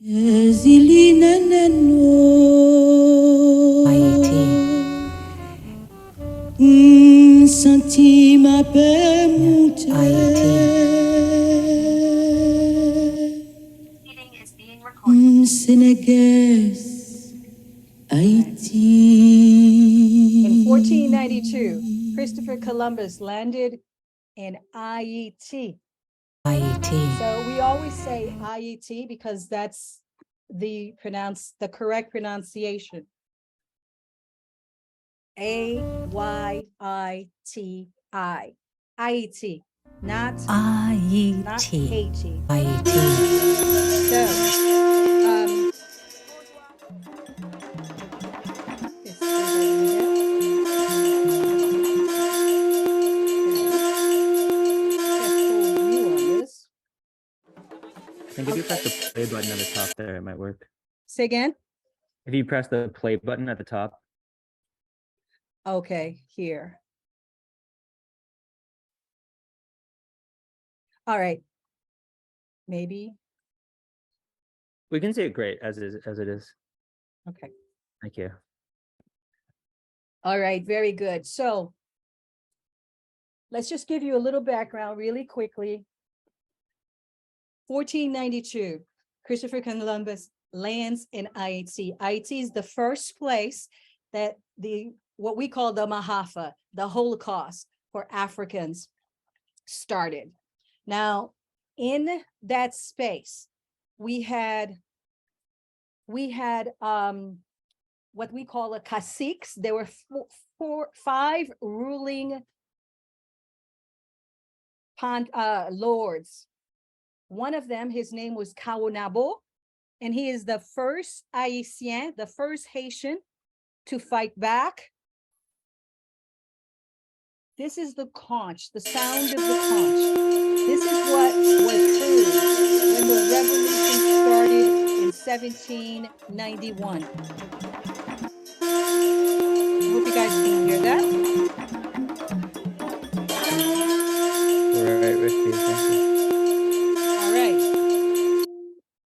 Èzili nanano Ayiti. Senti ma paix monter Ayiti. Sénégal Hayti. In 1492, Christopher Columbus landed in Ayiti. Ayiti. So we always say Ayiti because that's the correct pronunciation. A-Y-I-T-I. Ayiti, not Ayiti. Haiti. Ayiti. So, I think if you press the play button at the top there, it might work. Say again? If you press the play button at the top. Okay, here. All right. Maybe. We can see it great as it is. Okay. Thank you. All right, very good. So let's just give you a little background really quickly. 1492, Christopher Columbus lands in Haiti. Haiti is the first place that what we call the Mahafa, the Holocaust for Africans, started. Now, in that space, we had what we call a caciques. There were five ruling lords. One of them, his name was Manbo, and he is the first Haitian, the first Haitian to fight back. This is the conch, the sound of the conch. This is what was heard when the revolution started in 1791. I hope you guys can hear that. Right with you. Thank you. All right.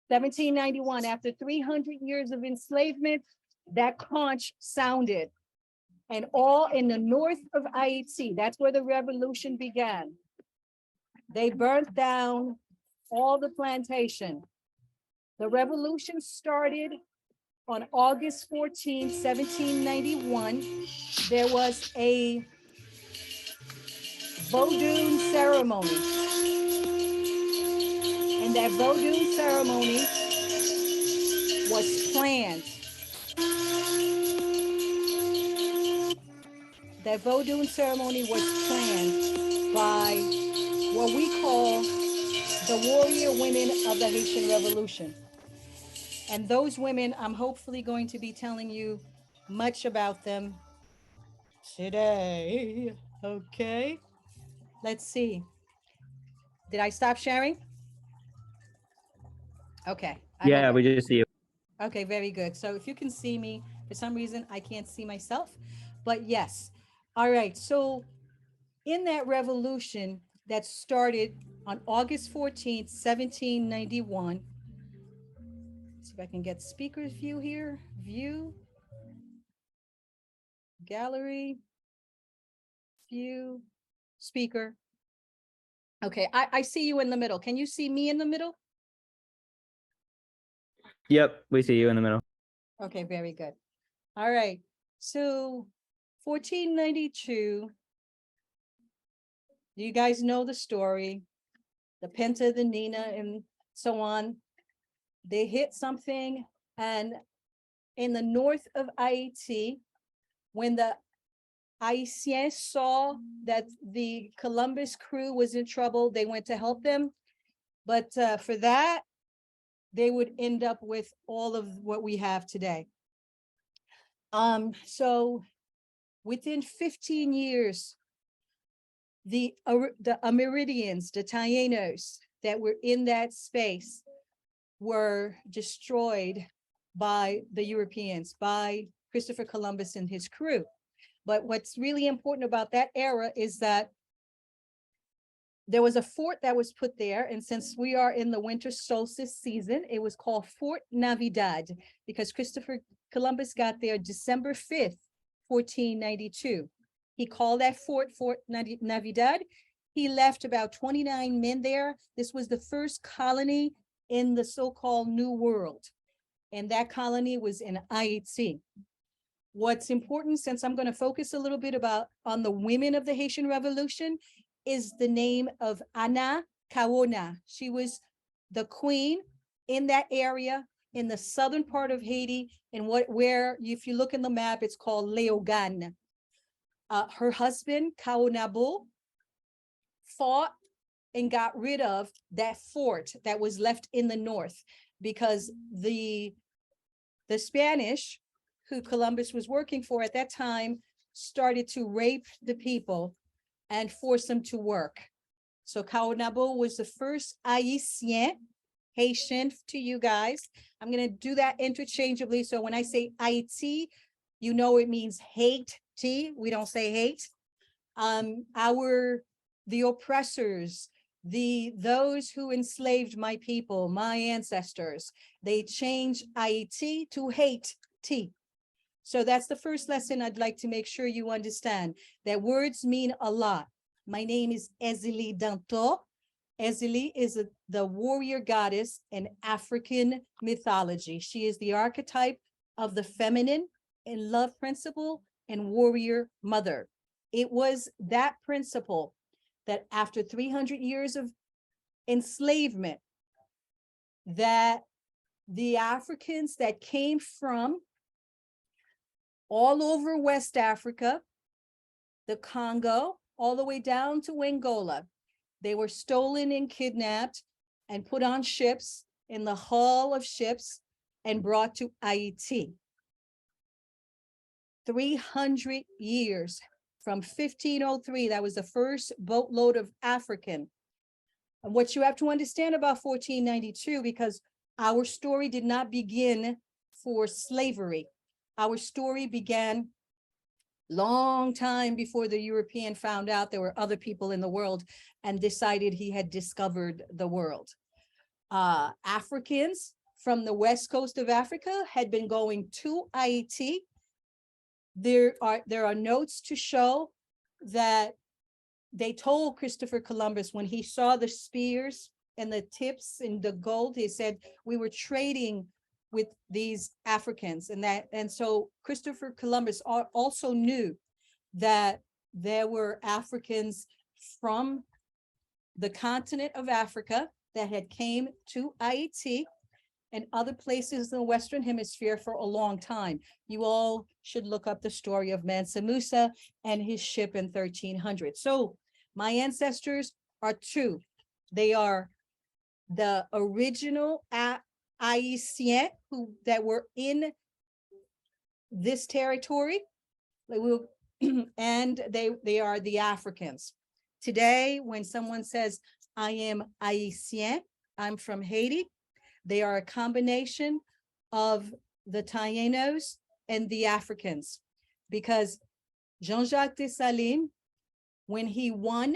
1791, after 300 years of enslavement, that conch sounded. And all in the north of Haiti, that's where the revolution began. They burnt down all the plantation. The revolution started on August 14, 1791. There was a Vodun ceremony. And that Vodun ceremony was planned. That Vodun ceremony was planned by what we call the warrior women of the Haitian Revolution. And those women, I'm hopefully going to be telling you much about them today. Okay, let's see. Did I stop sharing? Okay. Yeah, we just see you. Okay, very good. So if you can see me, for some reason, I can't see myself, but yes. All right, so in that revolution that started on August 14th, 1791, see if I can get speakers view here, view, gallery, view, speaker. Okay, I see you in the middle. Can you see me in the middle? Yep, we see you in the middle. Okay, very good. All right, so 1492, you guys know the story, the Penta, the Nina, and so on. They hit something, and in the north of Haiti, when the Haitians saw that the Columbus crew was in trouble, they went to help them. But for that, they would end up with all of what we have today. So within 15 years, the Amerindians, the Taínos that were in that space were destroyed by the Europeans, by Christopher Columbus and his crew. But what's really important about that era is that there was a fort that was put there. And since we are in the winter solstice season, it was called Fort Navidad because Christopher Columbus got there December 5th, 1492. He called that fort Fort Navidad. He left about 29 men there. This was the first colony in the so-called New World. And that colony was in Ayiti. What's important, since I'm going to focus a little bit on the women of the Haitian Revolution, is the name of Anna Kaona. She was the queen in that area in the southern part of Haiti, and where if you look in the map, it's called Léogane. Her husband, Kaonabo, fought and got rid of that fort that was left in the north because the Spanish, who Columbus was working for at that time, started to rape the people and force them to work. So Kaonabo was the first Haïtien, Haitian to you guys. I'm going to do that interchangeably. So when I say Haïti, you know it means Hayti. We don't say hate. The oppressors, those who enslaved my people, my ancestors, they changed Haïti to Hayti. So that's the first lesson I'd like to make sure you understand, that words mean a lot. My name is Èzili Dantò. Èzili is the warrior goddess in African mythology. She is the archetype of the feminine and love principle and warrior mother. It was that principle that after 300 years of enslavement, that the Africans that came from all over West Africa, the Congo, all the way down to Angola, they were stolen and kidnapped and put on ships in the hull of ships and brought to Haiti. 300 years from 1503, that was the first boatload of African. And what you have to understand about 1492, because our story did not begin for slavery. Our story began long time before the European found out there were other people in the world and decided he had discovered the world. Africans from the west coast of Africa had been going to Haiti. There are notes to show that they told Christopher Columbus when he saw the spears and the tips and the gold, he said, we were trading with these Africans, and so Christopher Columbus also knew that there were Africans from the continent of Africa that had came to Haiti and other places in the Western Hemisphere for a long time. You all should look up the story of Mansa Musa and his ship in 1300. So my ancestors are two. They are the original Haitians that were in this territory, and they are the Africans. Today, when someone says, I am Haitien, I'm from Haiti, they are a combination of the Taínos and the Africans, because Jean-Jacques Desalin, when he won,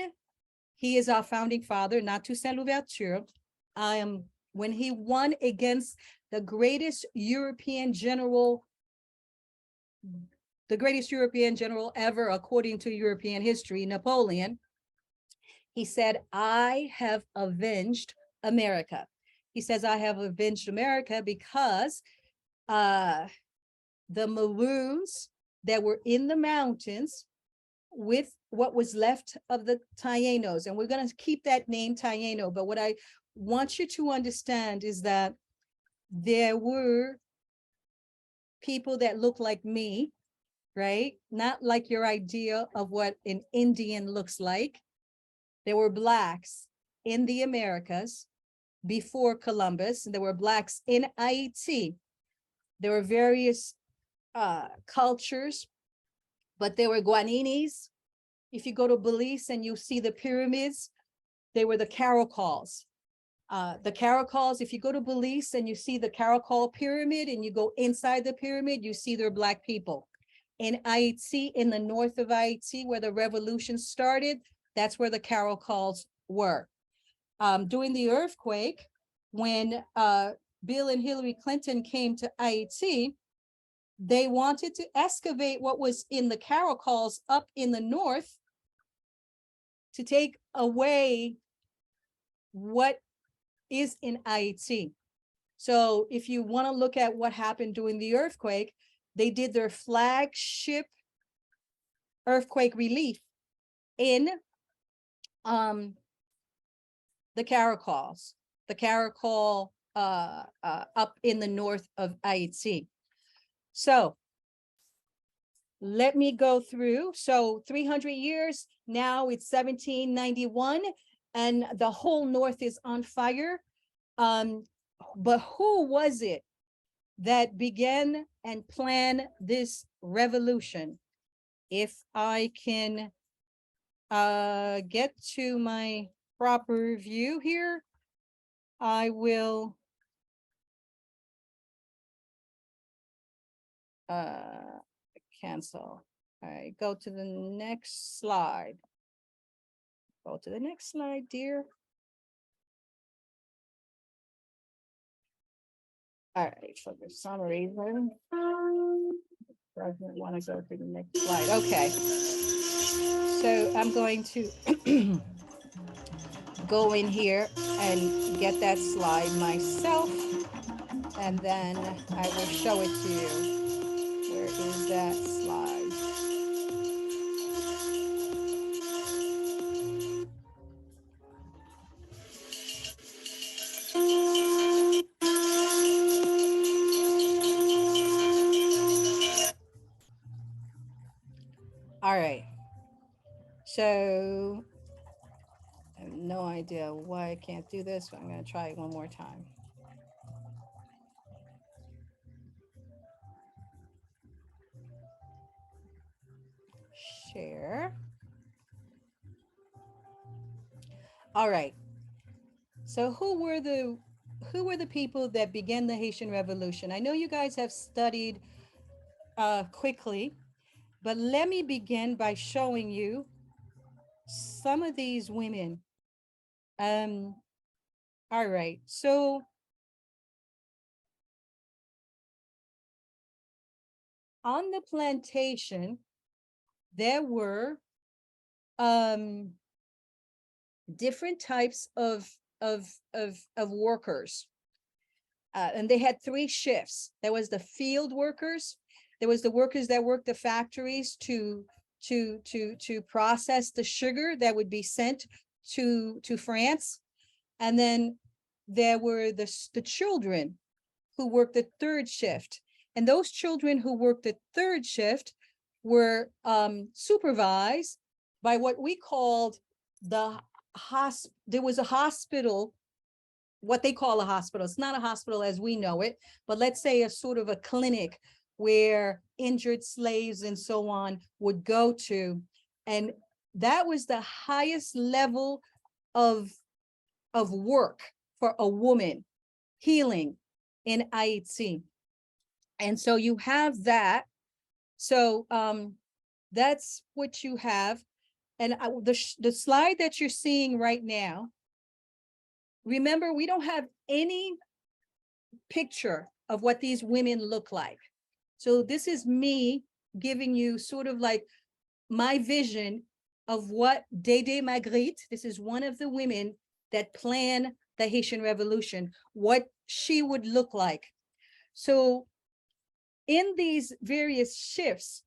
he is our founding father, not Toussaint Louverture. When he won against the greatest European general ever, according to European history, Napoleon, he said, I have avenged America. He says, I have avenged America because the Maroons that were in the mountains with what was left of the Taínos, and we're going to keep that name Taíno, but what I want you to understand is that there were people that look like me, right? Not like your idea of what an Indian looks like. There were Blacks in the Americas before Columbus, and there were Blacks in Haiti. There were various cultures, but there were Guaninis. If you go to Belize and you see the pyramids, they were the Caracols. The Caracols, if you go to Belize and you see the Caracol pyramid and you go inside the pyramid, you see they're Black people. In Haiti, in the north of Haiti, where the revolution started, that's where the Caracols were. During the earthquake, when Bill and Hillary Clinton came to Hayti, they wanted to excavate what was in the caracals up in the north to take away what is in Hayti. So if you want to look at what happened during the earthquake, they did their flagship earthquake relief in the caracals, the caracal up in the north of Hayti. So let me go through. So 300 years, now it's 1791, and the whole north is on fire. But who was it that began and planned this revolution? If I can get to my proper view here, I will cancel. All right, go to the next slide. Go to the next slide, dear. All right, for some reason, doesn't want to go to the next slide. Okay, so I'm going to go in here and get that slide myself, and then I will show it to you. Where is that slide? All right, so I have no idea why I can't do this, but I'm going to try it one more time. Share. All right. So who were the people that began the Haitian Revolution? I know you guys have studied quickly, but let me begin by showing you some of these women. All right. So on the plantation, there were different types of workers, and they had 3 shifts. There was the field workers, there was the workers that worked the factories to process the sugar that would be sent to France, and then there were the children who worked the 3rd shift, and those children who worked the 3rd shift were supervised by what we called there was a hospital, what they call a hospital. It's not a hospital as we know it, but let's say a sort of a clinic where injured slaves and so on would go to. And that was the highest level of work for a woman, healing in Hayti. And so you have that. So that's what you have. And the slide that you're seeing right now, remember, we don't have any picture of what these women look like. So this is me giving you sort of like my vision of what Dede Magrit, this is one of the women that planned the Haitian Revolution, what she would look like. So in these various shifts,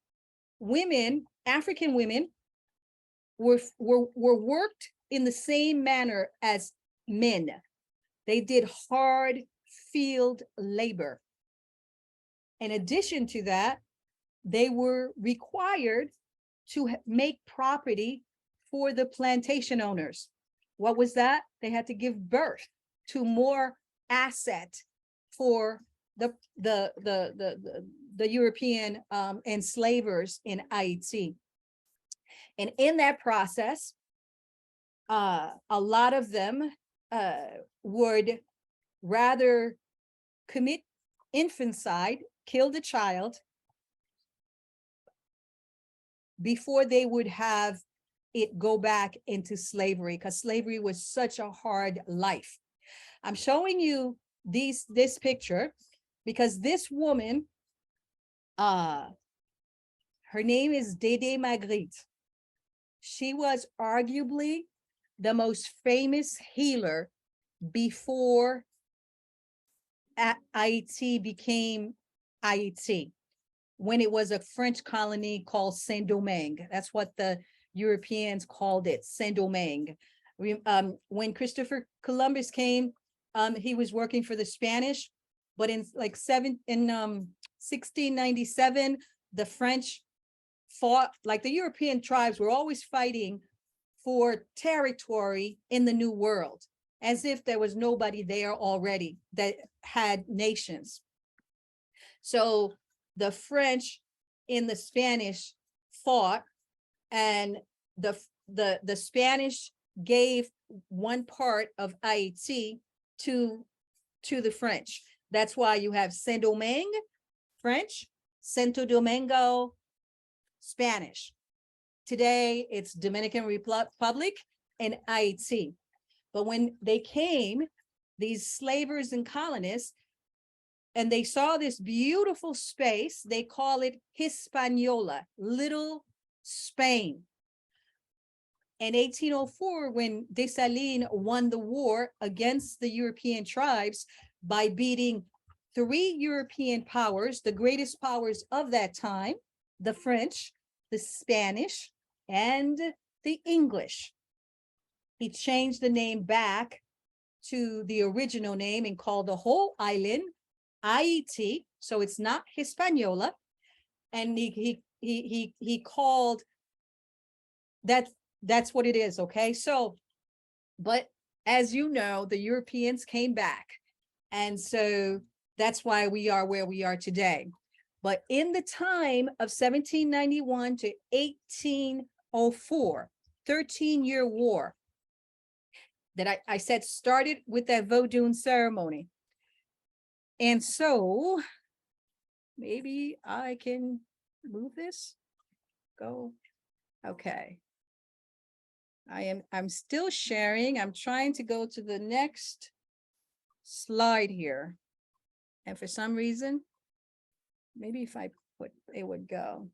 women, African women, were worked in the same manner as men. They did hard field labor. In addition to that, they were required to make property for the plantation owners. What was that? They had to give birth to more asset for the European enslavers in Haiti. And in that process, a lot of them would rather commit infanticide, kill the child, before they would have it go back into slavery, because slavery was such a hard life. I'm showing you this picture because this woman, her name is Dede Magrit. She was arguably the most famous healer before Hayti became Hayti, when it was a French colony called Saint-Domingue. That's what the Europeans called it, Saint-Domingue. When Christopher Columbus came, he was working for the Spanish, but in 1697, the French fought, like the European tribes were always fighting for territory in the New World, as if there was nobody there already that had nations. So the French in the Spanish fought, and the Spanish gave one part of Haiti to the French. That's why you have Saint-Domingue, French, Santo Domingo, Spanish. Today, it's Dominican Republic and Haiti. But when they came, these slavers and colonists, and they saw this beautiful space, they call it Hispaniola, Little Spain. In 1804, when Desalin won the war against the European tribes by beating 3 European powers, the greatest powers of that time, the French, the Spanish, and the English. He changed the name back to the original name and called the whole island Ayiti, so it's not Hispaniola. And he called that, that's what it is, okay? So, but as you know, the Europeans came back, and so that's why we are where we are today. But in the time of 1791 to 1804, 13-year war that I said started with that Vodun ceremony. And so maybe I can move this, go, okay. I'm still sharing. I'm trying to go to the next slide here. And for some reason, maybe if I put, it would go.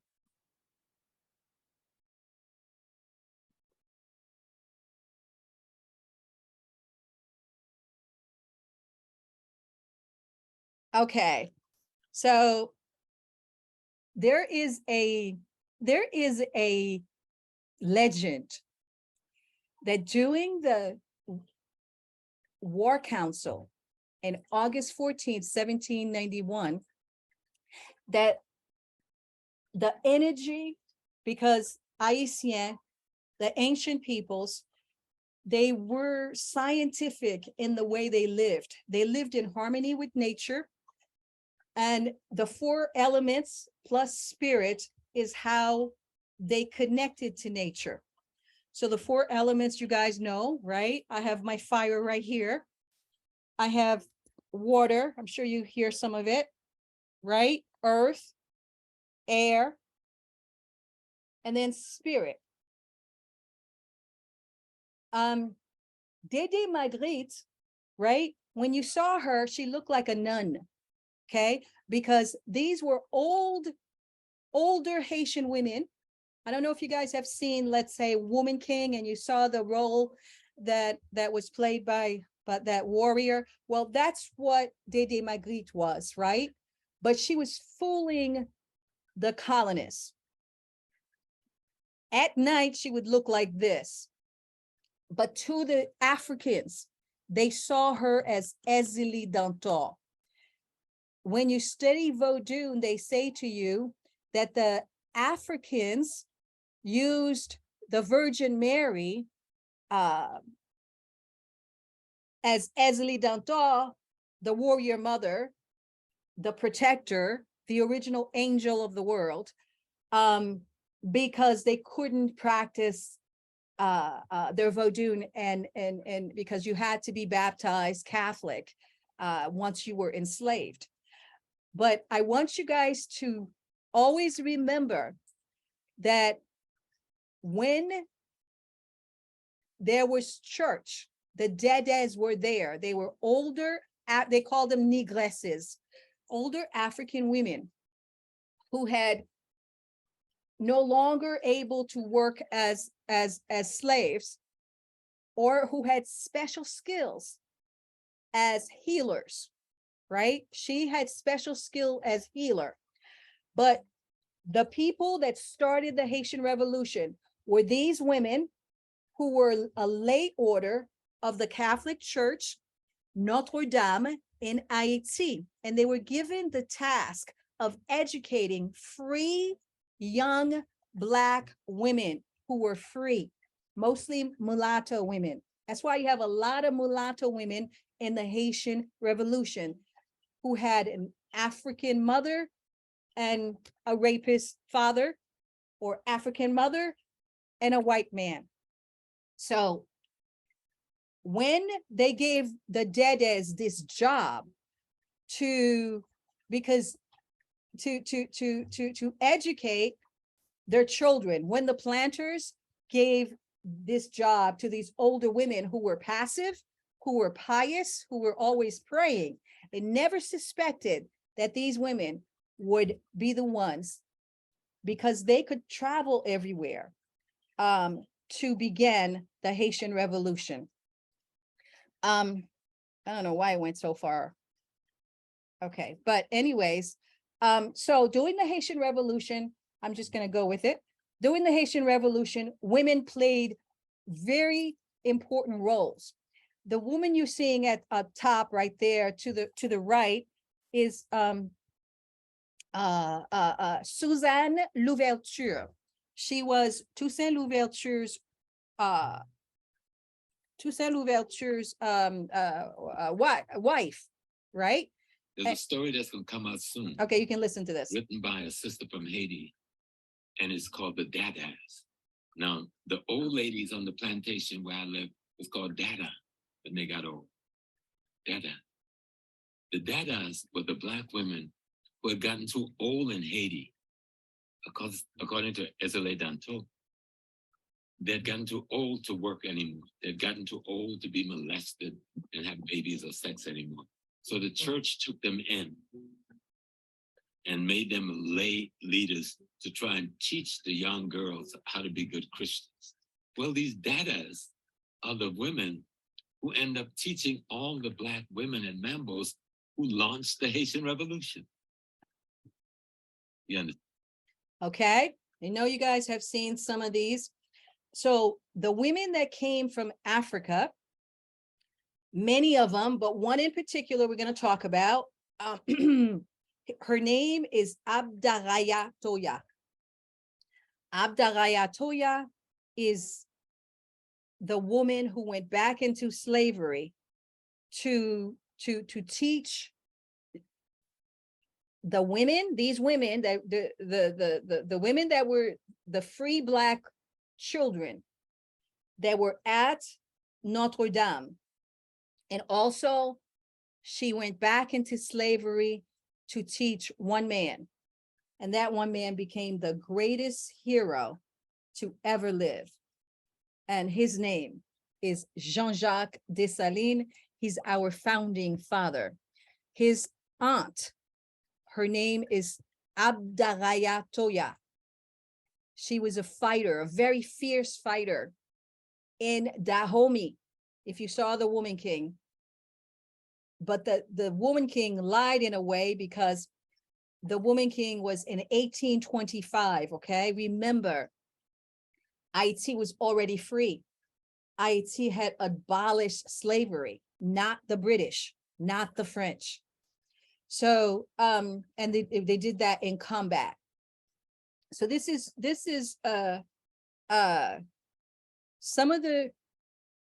Okay, so there is a legend that during the War Council in August 14th, 1791, that the energy, because Haitian, the ancient peoples, they were scientific in the way they lived. They lived in harmony with nature. And the 4 elements plus spirit is how they connected to nature. So the 4 elements you guys know, right? I have my fire right here. I have water. I'm sure you hear some of it, right? Earth, air, and then spirit. Dede Magrit, right? When you saw her, she looked like a nun, okay? Because these were older Haitian women. I don't know if you guys have seen, let's say, Woman King, and you saw the role that was played by that warrior. Well, that's what Dede Magrit was, right? But she was fooling the colonists. At night, she would look like this. But to the Africans, they saw her as Èzili Dantò. When you study Vodun, they say to you that the Africans used the Virgin Mary as Èzili Dantò, the warrior mother, the protector, the original angel of the world, because they couldn't practice their Vodun, and because you had to be baptized Catholic once you were enslaved. But I want you guys to always remember that when there was church. The Dedes were there. They were older, they called them negresses, older African women who had no longer able to work as slaves, or who had special skills as healers, right? She had special skill as healer. But the people that started the Haitian Revolution were these women who were a lay order of the Catholic Church, Notre Dame in Hayti. And they were given the task of educating free young Black women who were free, mostly mulatto women. That's why you have a lot of mulatto women in the Haitian Revolution who had an African mother and a rapist father, or African mother and a white man. So when they gave the Dedes this job to educate their children, when the planters gave this job to these older women who were passive, who were pious, who were always praying, they never suspected that these women would be the ones, because they could travel everywhere, to begin the Haitian Revolution. I don't know why I went so far. Okay, but anyways, so during the Haitian Revolution, I'm just going to go with it. During the Haitian Revolution, women played very important roles. The woman you're seeing at top right there to the right is Suzanne Louverture. She was Toussaint Louverture's wife, right? There's a story that's going to come out soon. Okay, you can listen to this. Written by a sister from Haiti, and it's called the Dedes. Now, the old ladies on the plantation where I live was called Dada when they got old. Dada. The Dadas were the Black women who had gotten too old in Haiti, because according to Èzili Dantò, they had gotten too old to work anymore. They'd gotten too old to be molested and have babies or sex anymore. So the church took them in and made them lay leaders to try and teach the young girls how to be good Christians. Well, these Dadas are the women who end up teaching all the Black women and Mambos who launched the Haitian Revolution. You understand? Okay, I know you guys have seen some of these. So the women that came from Africa, many of them, but one in particular we're going to talk about, her name is Abdaraya Toya. Abdaraya Toya is the woman who went back into slavery to teach the women, these women, that the women that were the free Black children that were at Notre Dame. And also she went back into slavery to teach one man. And that one man became the greatest hero to ever live. And his name is Jean-Jacques Desalin. He's our founding father. His aunt, her name is Abdaraya Toya. She was a fighter, a very fierce fighter in Dahomey, if you saw The Woman King. But the Woman King lied in a way, because The Woman King was in 1825, okay? Remember, Ayiti was already free. Ayiti had abolished slavery, not the British, not the French. So, and they did that in combat. So this is some of the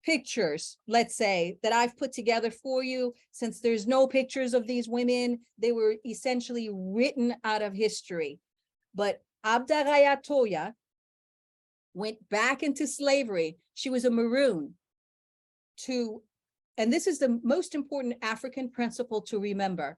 pictures, let's say, that I've put together for you. Since there's no pictures of these women, they were essentially written out of history. But Abdaraya Toya went back into slavery. She was a maroon and this is the most important African principle to remember.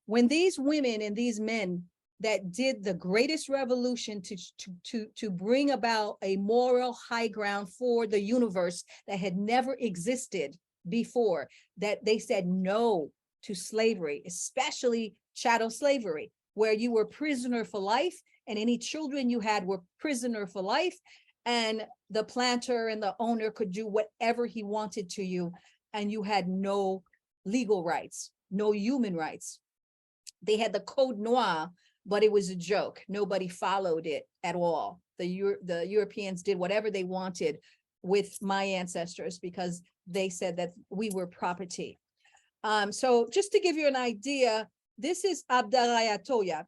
When these women and these men that did the greatest revolution to bring about a moral high ground for the universe that had never existed before, that they said no to slavery, especially chattel slavery, where you were prisoner for life and any children you had were prisoner for life, and the planter and the owner could do whatever he wanted to you, and you had no legal rights, no human rights. They had the Code Noir, but it was a joke. Nobody followed it at all. The Europeans did whatever they wanted with my ancestors because they said that we were property. So just to give you an idea, this is Abdaraya Toya.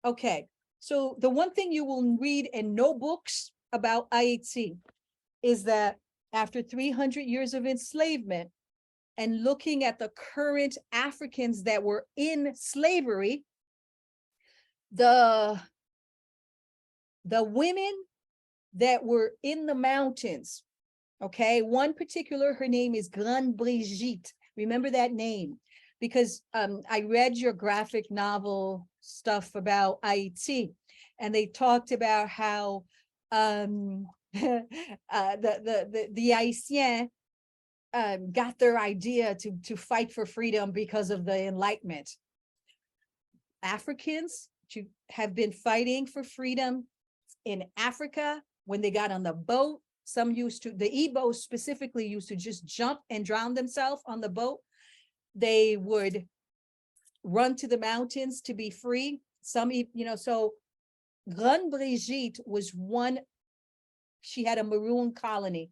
Okay, so the one thing you will read in no books about Ayiti is that after 300 years of enslavement and looking at the current Africans that were in slavery, the women that were in the mountains, okay, one particular, her name is Grann Brigitte. Remember that name, because I read your graphic novel stuff about Ayiti, and they talked about how the Haitians got their idea to fight for freedom because of the Enlightenment. Africans have been fighting for freedom in Africa. When they got on the boat, some used to, the Igbos specifically used to just jump and drown themselves on the boat. They would run to the mountains to be free. Some, you know, so Grann Brigitte was one, she had a maroon colony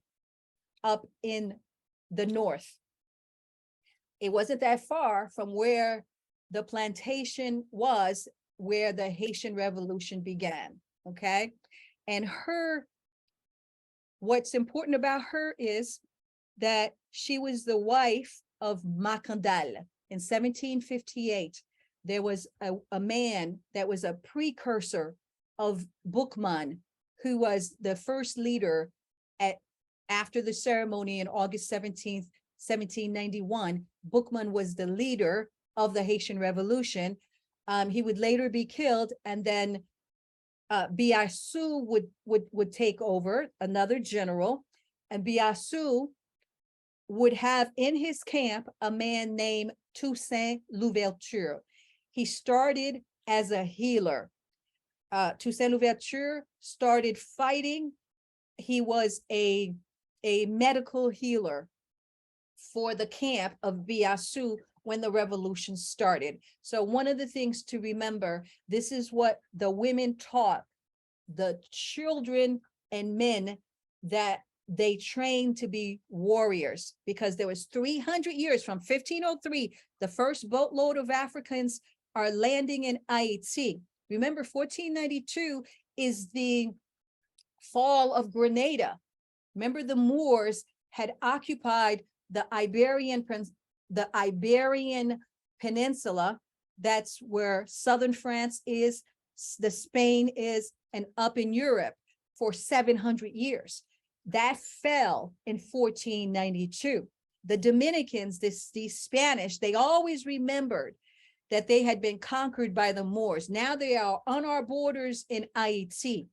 up in the north. It wasn't that far from where the plantation was, where the Haitian Revolution began, okay? And her, what's important about her is that she was the wife of Macandal. In 1758, there was a man that was a precursor of Boukman, who was the first leader after the ceremony in August 17th, 1791. Boukman was the leader of the Haitian Revolution. He would later be killed, and then Biassou would take over, another general, and Biassou would have in his camp a man named Toussaint Louverture. He started as a healer. Toussaint Louverture started fighting. He was a medical healer for the camp of Biassou when the revolution started. So one of the things to remember, this is what the women taught the children and men, that they trained to be warriors, because there was 300 years from 1503, the first boatload of Africans are landing in Hayti. Remember, 1492 is the fall of Grenada. Remember, the Moors had occupied the Iberian Peninsula. That's where southern France is, the Spain is, and up in Europe for 700 years. That fell in 1492. The Dominicans, these Spanish, they always remembered that they had been conquered by the Moors. Now they are on our borders in Haiti,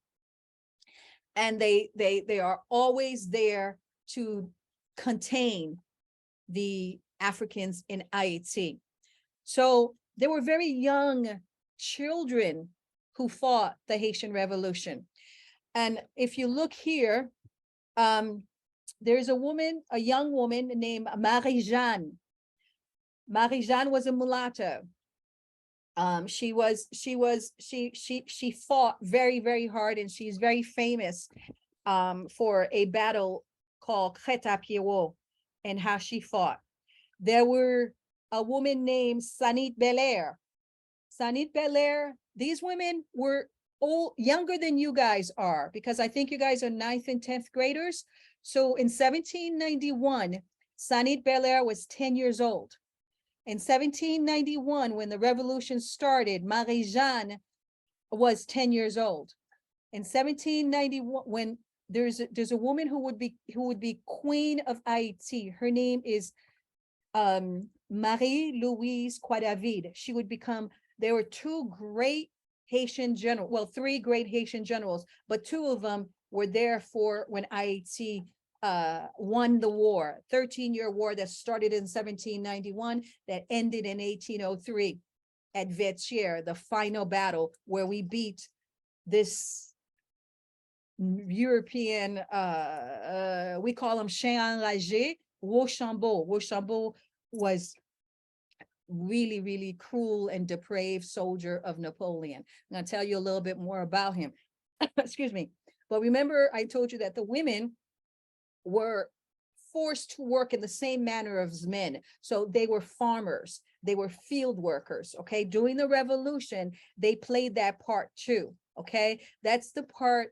and they are always there to contain the Africans in Haiti. So there were very young children who fought the Haitian Revolution. And if you look here, there's a young woman named Marie-Jeanne. Marie-Jeanne was a mulatto. She fought very, very hard, and she's very famous for a battle called Crête-à-Pierrot and how she fought. There were a woman named Sanit Belair. Sanit Belair, these women were younger than you guys are, because I think you guys are 9th and 10th graders. So in 1791, Sanit Belair was 10 years old. In 1791, when the revolution started, Marie-Jeanne was 10 years old. In 1791, when there's a woman who would be queen of Haiti, her name is Marie-Louise Croix-David. She would become, there were two great Haitian general, well, 3 great Haitian generals, but 2 of them were there for when Ayiti won the war, 13-year war that started in 1791, that ended in 1803 at Vétière, the final battle where we beat this European, we call them chien enragé, Rochambeau. Rochambeau was really, really cruel and depraved soldier of Napoleon. I'm going to tell you a little bit more about him. Excuse me. But remember, I told you that the women were forced to work in the same manner as men. So they were farmers, they were field workers. Okay. During the revolution, they played that part too. Okay. That's the part.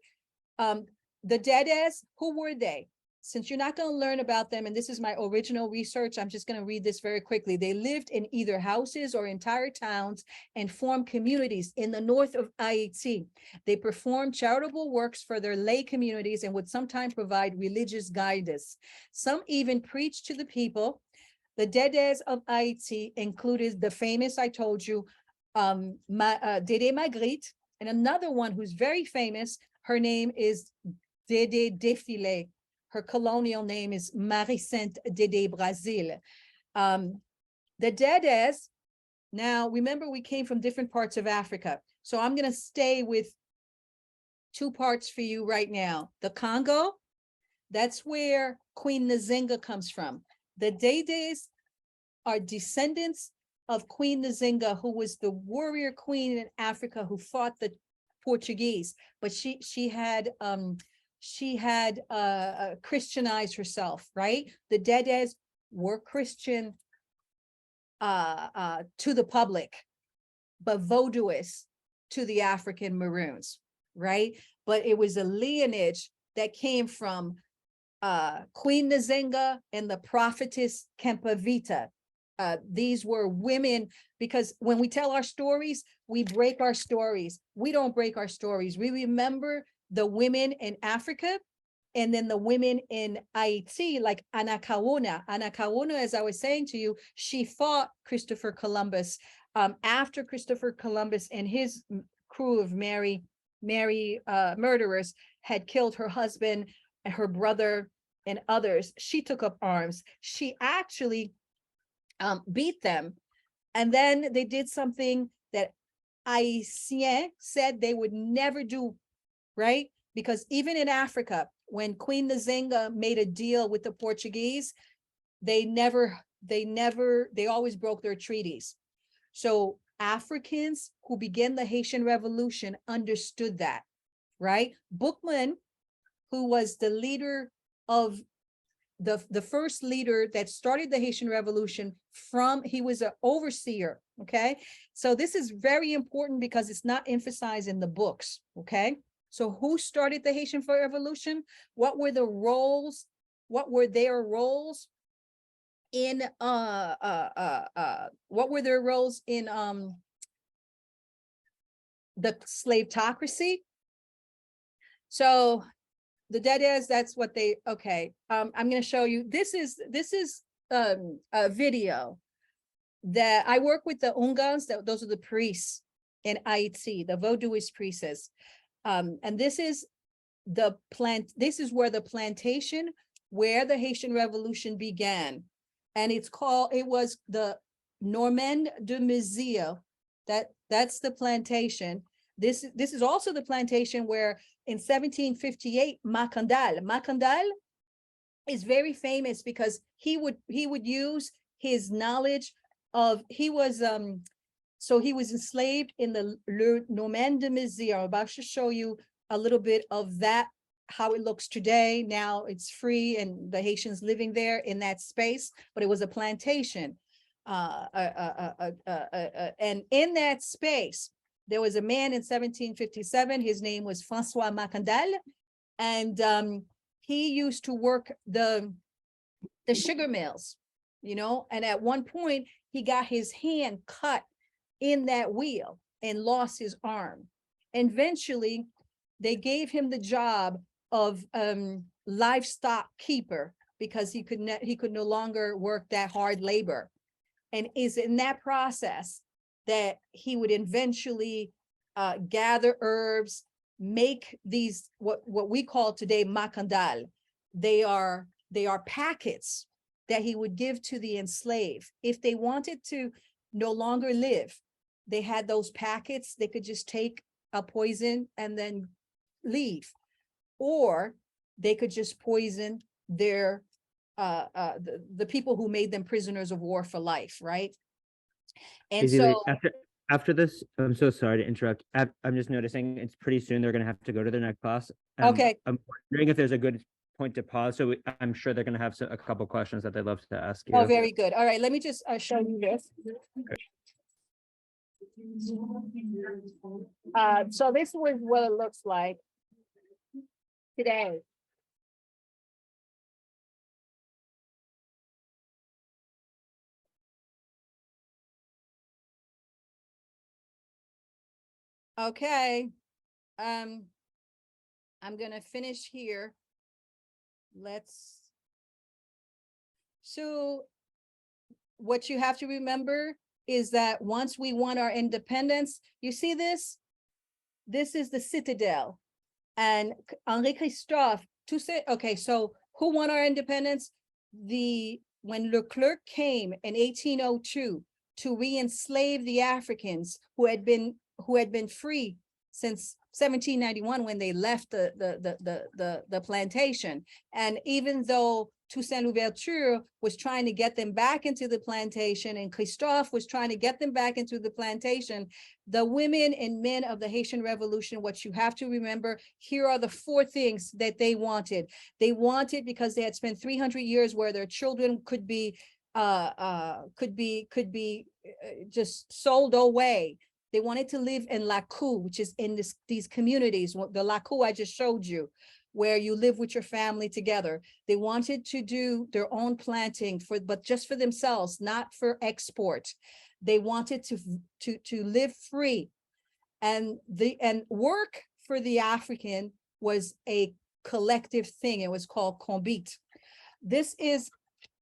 The Dedes, who were they? Since you're not going to learn about them, and this is my original research, I'm just going to read this very quickly. They lived in either houses or entire towns and formed communities in the north of Hayti. They performed charitable works for their lay communities and would sometimes provide religious guidance. Some even preached to the people. The Dedes of Hayti included the famous, I told you, Dede Magrit, and another one who's very famous. Her name is Dede Défilé. Her colonial name is Marie-Sainte Dede Brazil. The Dedes, now remember we came from different parts of Africa. So I'm going to stay with 2 parts for you right now. The Congo, that's where Queen Njinga comes from. The Dedes are descendants of Queen Njinga, who was the warrior queen in Africa who fought the Portuguese, but she had Christianized herself, right? The Dedes were Christian to the public, but voodooists to the African Maroons, right? But it was a lineage that came from Queen Njinga and the prophetess Kempavita. These were women, because when we tell our stories, we break our stories. We don't break our stories. We remember the women in Africa, and then the women in Haiti, like Anakaona. Anakaona, as I was saying to you, she fought Christopher Columbus after Christopher Columbus and his crew of merry murderers had killed her husband, her brother, and others. She took up arms. She actually beat them. And then they did something that Haitians said they would never do, right? Because even in Africa, when Queen Njinga made a deal with the Portuguese, they always broke their treaties. So Africans who began the Haitian Revolution understood that, right? Bookman, who was the leader of the first leader that started the Haitian Revolution, he was an overseer, okay? So this is very important because it's not emphasized in the books, okay? So who started the Haitian Revolution? What were the roles? What were their roles in what were their roles in the slavetocracy? So the Dedes, that's what they, okay. I'm going to show you. This is a video that I work with the Ungans. Those are the priests in Haiti, the voodooist priests. And this is this is where the plantation, where the Haitian Revolution began. And it was the Normand de Mézières. That's the plantation. This is also the plantation where in 1758, Macandal is very famous because he would use his knowledge of, he was enslaved in the Normand de Mézières. I'm about to show you a little bit of that, how it looks today. Now it's free and the Haitians living there in that space, but it was a plantation. And in that space, there was a man in 1757. His name was Francois Macandal, and he used to work the sugar mills, and at one point he got his hand cut in that wheel and lost his arm. And eventually they gave him the job of livestock keeper because he could no longer work that hard labor. And is in that process that he would eventually gather herbs, make these what we call today makandal. They are packets that he would give to the enslaved. If they wanted to no longer live, they had those packets. They could just take a poison and then leave, or they could just poison their the people who made them prisoners of war for life, right? And Èzili, so after this, I'm so sorry to interrupt. I'm just noticing it's pretty soon they're going to have to go to their next class. okay, I'm wondering if there's a good point to pause. So I'm sure they're going to have a couple questions that they'd love to ask you. oh, very good. All right, let me just show you this. So this was what it looks like today. Okay, I'm gonna finish here. So what you have to remember is that once we won our independence, you see this? This is the citadel. And Henri Christophe, okay, so who won our independence? When Leclerc came in 1802 to re-enslave the Africans who had been free since 1791 when they left the plantation. And even though Toussaint Louverture was trying to get them back into the plantation and Christophe was trying to get them back into the plantation, the women and men of the Haitian Revolution, what you have to remember, here are the 4 things that they wanted. They wanted, because they had spent 300 years where their children could be just sold away. They wanted to live in Lakou, which is in these communities, the Lakou I just showed you, where you live with your family together. They wanted to do their own planting but just for themselves, not for export. They wanted to live free, and work for the African was a collective thing. It was called kombit. This is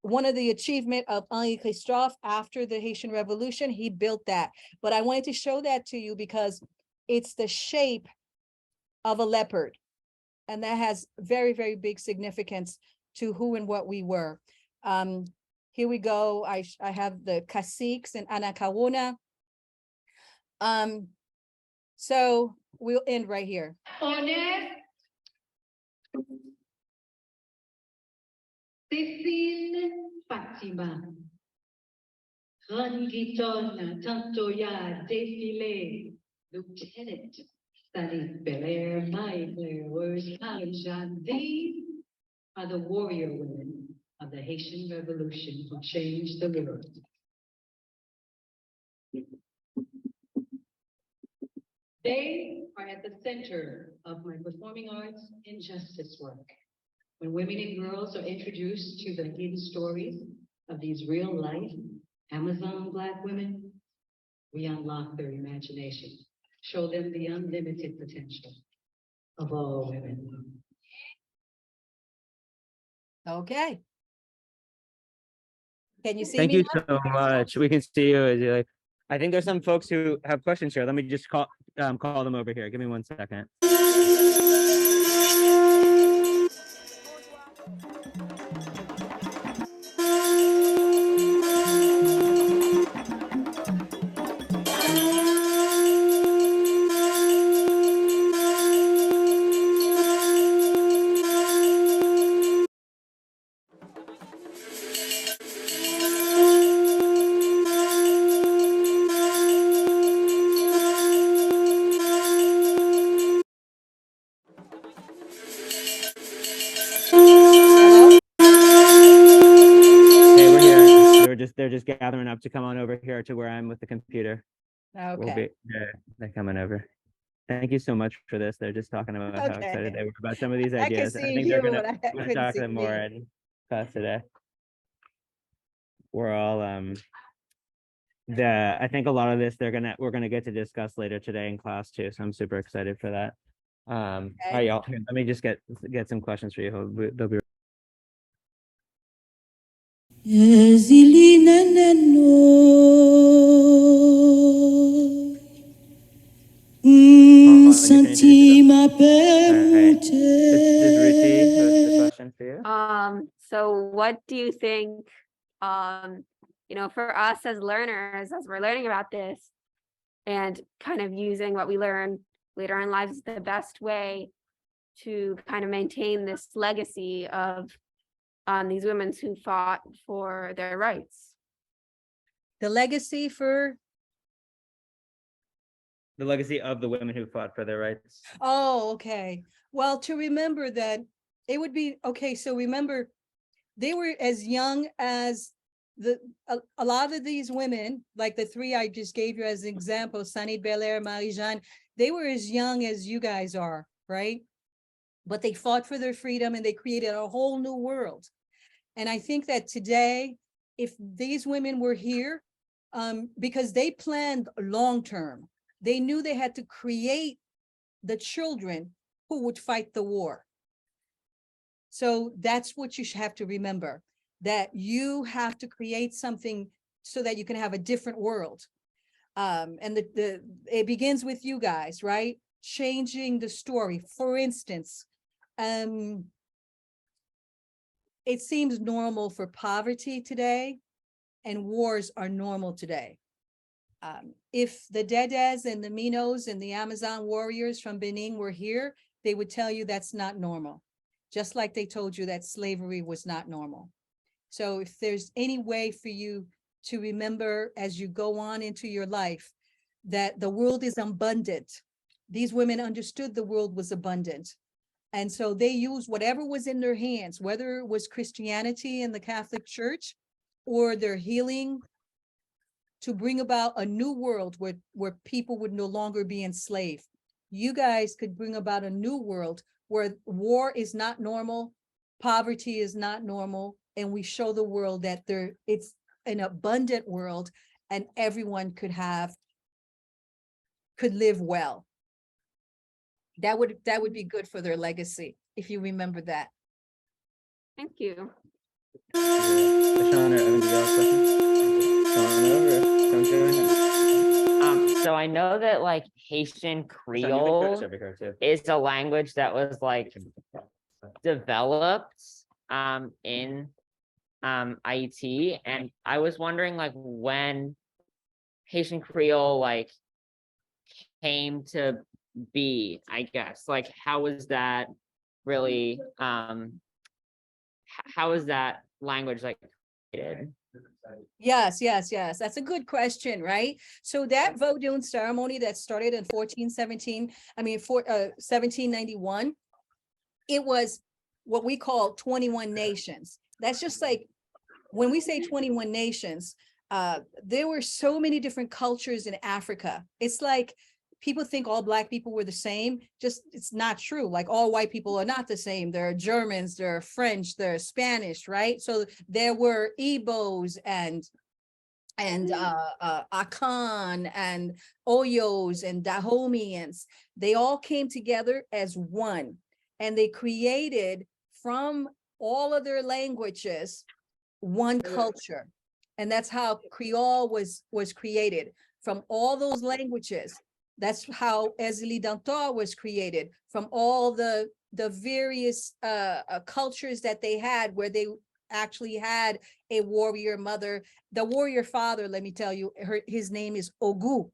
one of the achievement of Henri Christophe after the Haitian Revolution. He built that, but I wanted to show that to you because it's the shape of a leopard. And that has very, very big significance to who and what we were. Here we go. I have the caciques and Anakawana. So we'll end right here. Fatima, Gitonn, Toya, Défilé, Lieutenant, Salif Belair, Maïflair, Wurz, these are the warrior women of the Haitian Revolution who changed the world. They are at the center of my performing arts and justice work. When women and girls are introduced to the hidden stories of these real life Amazon Black women, we unlock their imagination, show them the unlimited potential of all women. Okay. Can you see Thank me you now? so much. We can see you. Èzili. I think there's some folks who have questions here. Let me just call them over here. Give me 1 second. They're just gathering up to come on over here to where I'm with the computer. Okay. They're coming over. Thank you so much for this. They're just talking about how excited they were about some of these ideas. I think they're gonna couldn't talk to see them more me. in class today. We're all I think a lot of this we're gonna get to discuss later today in class too. So I'm super excited for that. All right, y'all. Let me just get some questions for you. They'll be Èzili nanano. senti ma paix This is Ruchi. monter. What's the question for you? So what do you think, for us as learners, as we're learning about this and kind of using what we learn later in life is the best way to kind of maintain this legacy of these women who fought for their rights? The legacy for, The legacy of the women who fought for their rights. oh, okay. Well, to remember that it would be, okay, so remember, they were as young as a lot of these women, like the three I just gave you as an example, Sanit Belair, Marie-Jeanne, they were as young as you guys are, right? But they fought for their freedom and they created a whole new world. And I think that today, if these women were here, because they planned long-term, they knew they had to create the children who would fight the war. So that's what you should have to remember, that you have to create something so that you can have a different world. And it begins with you guys, right? Changing the story. For instance, it seems normal for poverty today, and wars are normal today. If the Dedes and the Minos and the Amazon warriors from Benin were here, they would tell you that's not normal, just like they told you that slavery was not normal. So if there's any way for you to remember as you go on into your life that the world is abundant, these women understood the world was abundant. And so they used whatever was in their hands, whether it was Christianity in the Catholic Church or their healing, to bring about a new world where people would no longer be enslaved. You guys could bring about a new world where war is not normal, poverty is not normal, and we show the world that it's an abundant world and everyone could live well. That would be good for their legacy, if you remember that. Thank you. So I know that like Haitian Creole is a language that was like developed in Ayiti, and I was wondering like when Haitian Creole like came to be, I guess, like how was that really how was that language like created? Yes. That's a good question, right? So that Vodun ceremony that started in 1791, it was what we call 21 nations. That's just like, when we say 21 nations, there were so many different cultures in Africa. It's like, people think all Black people were the same. Just, it's not true. Like all white people are not the same. There are Germans, there are French, there are Spanish, right? So there were Igbos and Akan and Oyos and Dahomeyans. They all came together as one, and they created from all of their languages one culture. And that's how Creole was created, from all those languages. That's how Èzili Dantò was created, from all the various cultures that they had, where they actually had a warrior mother. The warrior father, let me tell you, his name is Ogu.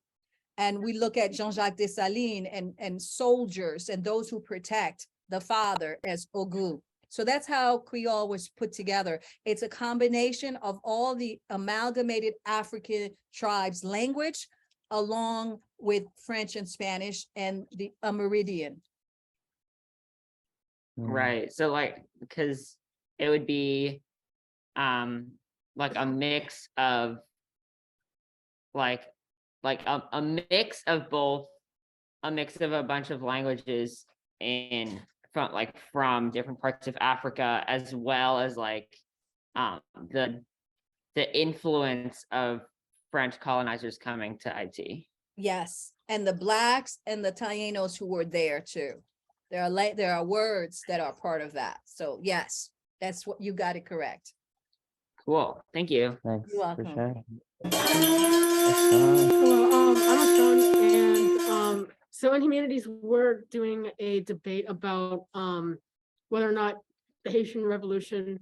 And we look at Jean-Jacques Desalin and soldiers and those who protect the father as Ogu. So that's how Creole was put together. It's a combination of all the amalgamated African tribes' language, along with French and Spanish and the Amerindian. Right. So like, because it would be like a mix of like a mix of both, a mix of a bunch of languages from different parts of Africa, as well as like the influence of French colonizers coming to Hayti. Yes, and the Blacks and the Tainos who were there too. There are words that are part of that. So yes, that's what you got it correct. Cool. Thank you. Thanks. You're welcome. For sharing. Hello, I'm Hassan, and So in humanities, we're doing a debate about whether or not the Haitian Revolution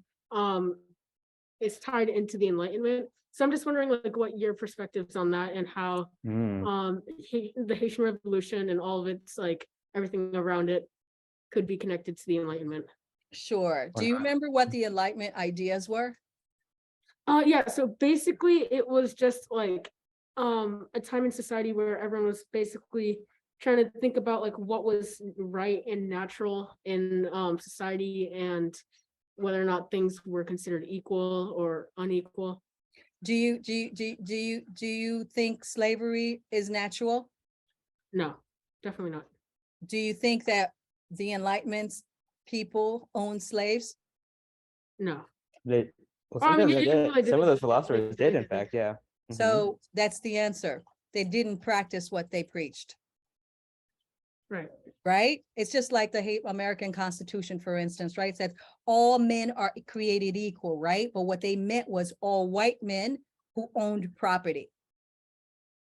is tied into the Enlightenment. So I'm just wondering like what your perspectives on that and how the Haitian Revolution and all of its like everything around it could be connected to the Enlightenment. Sure. Do you remember what the Enlightenment ideas were? Yeah, so basically it was just like a time in society where everyone was basically trying to think about like what was right and natural in society and whether or not things were considered equal or unequal. Do you think slavery is natural? No, definitely not. Do you think that the Enlightenment people owned slaves? No. Well, I sometimes mean, they yeah, did. well, they Some of did. those philosophers did, in fact, yeah. Mhm. So that's the answer. They didn't practice what they preached. Right. Right? It's just like the American Constitution, for instance, right? It says all men are created equal, right? But what they meant was all white men who owned property.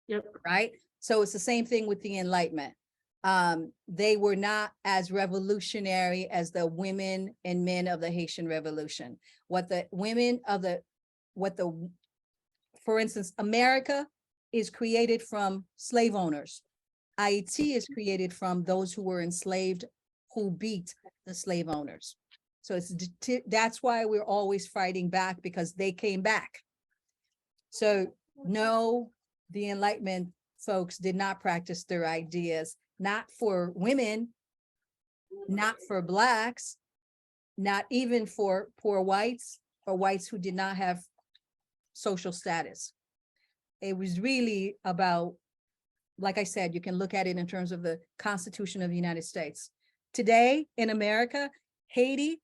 Yep. Right? So it's the same thing with the Enlightenment. They were not as revolutionary as the women and men of the Haitian Revolution. For instance, America is created from slave owners. Ayiti is created from those who were enslaved, who beat the slave owners. So that's why we're always fighting back, because they came back. So no, the Enlightenment folks did not practice their ideas, not for women, not for Blacks, not even for poor whites or whites who did not have social status. It was really about, like I said, you can look at it in terms of the Constitution of the United States. Today in America, Haiti,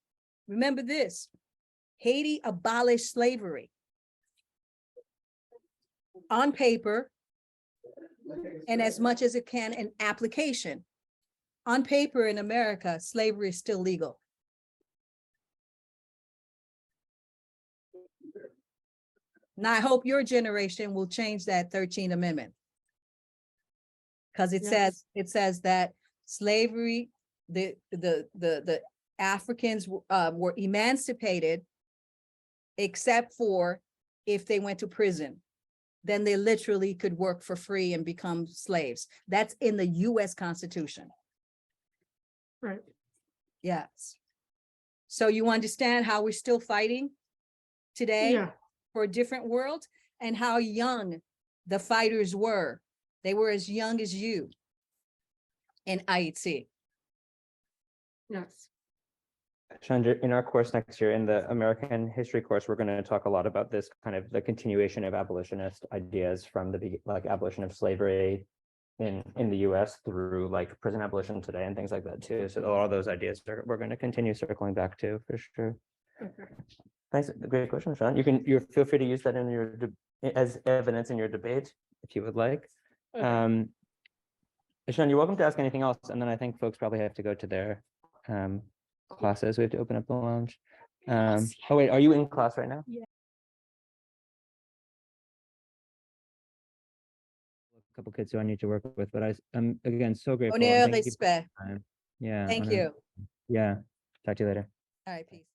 remember this, Haiti abolished slavery on paper and as much as it can in application. On paper in America, slavery is still legal. Now, I hope your generation will change that 13th Amendment. Because it says that slavery, the Africans were emancipated, except for if they went to prison. Then they literally could work for free and become slaves. That's in the US Constitution. Right. Yes. So you understand how we're still fighting today for a different world, and how young the fighters were. They were as young as you in Ayiti. Yes. Chandra, in our course next year, in the American history course, we're going to talk a lot about this kind of the continuation of abolitionist ideas from the like abolition of slavery in the US through like prison abolition today and things like that too. So all those ideas we're going to continue circling back to for sure. Okay. Thanks. Great question, Sean. You feel free to use that in your as evidence in your debate if you would like. Okay. Sean, you're welcome to ask anything else, and then I think folks probably have to go to their classes. We have to open up the lounge. Oh wait, are you in class right now? Yeah. A couple kids who I need to work with, but I'm again so grateful. Yeah. Thank you. Yeah. Thank you. Yeah. Talk to you later. All right, peace.